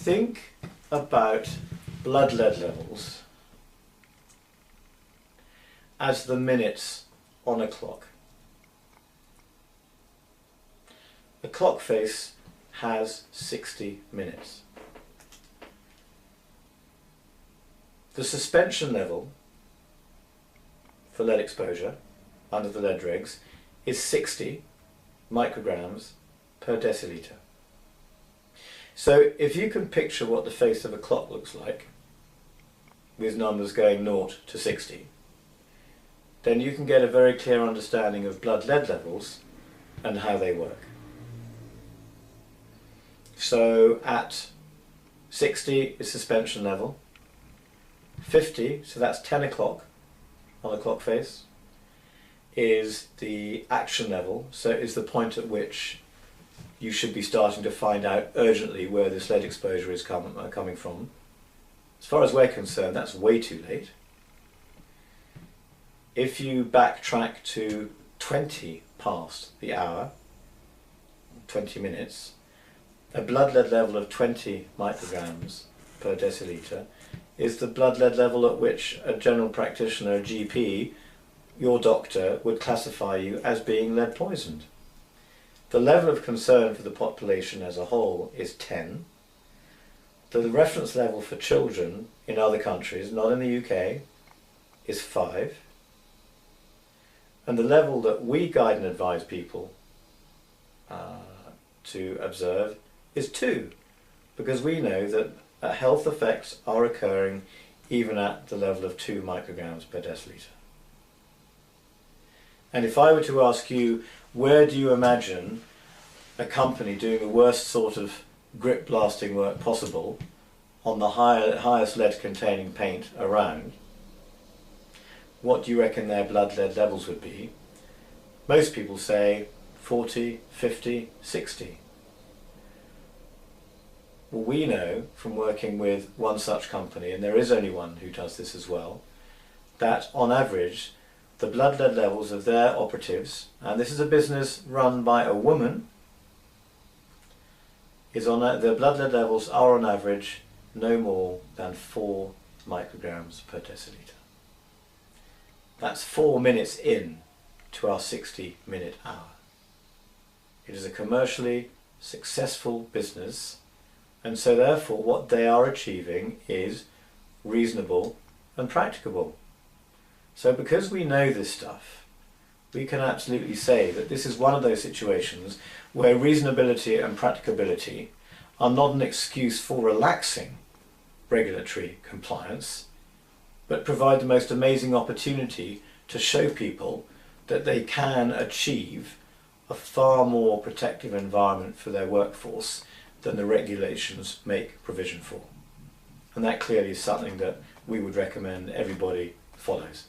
think about blood lead levels as the minutes on a clock. A clock face has 60 minutes. The suspension level for lead exposure under the lead regs is 60 micrograms per deciliter. So if you can picture what the face of a clock looks like, with numbers going 0 to 60, then you can get a very clear understanding of blood lead levels and how they work. So at 60 is suspension level, 50, so that's 10 o'clock on the clock face, is the action level, so is the point at which you should be starting to find out urgently where this lead exposure is coming from. As far as we're concerned, that's way too late. If you backtrack to 20 past the hour, 20 minutes, a blood lead level of 20 micrograms per deciliter is the blood lead level at which a general practitioner, a GP, your doctor, would classify you as being lead poisoned. The level of concern for the population as a whole is 10. The reference level for children in other countries, not in the UK, is 5. And the level that we guide and advise people to observe is 2, because we know that health effects are occurring even at the level of 2 micrograms per deciliter. And if I were to ask you, where do you imagine a company doing the worst sort of grip blasting work possible on the highest lead containing paint around, what do you reckon their blood lead levels would be? Most people say 40, 50, 60. Well, we know from working with one such company, and there is only one who does this as well, that on average the blood lead levels of their operatives, and this is a business run by a woman, the blood lead levels are on average no more than 4 micrograms per deciliter. That's 4 minutes in to our 60-minute hour. It is a commercially successful business, and so therefore what they are achieving is reasonable and practicable. So because we know this stuff, we can absolutely say that this is one of those situations where reasonability and practicability are not an excuse for relaxing regulatory compliance, but provide the most amazing opportunity to show people that they can achieve a far more protective environment for their workforce than the regulations make provision for. And that clearly is something that we would recommend everybody follows.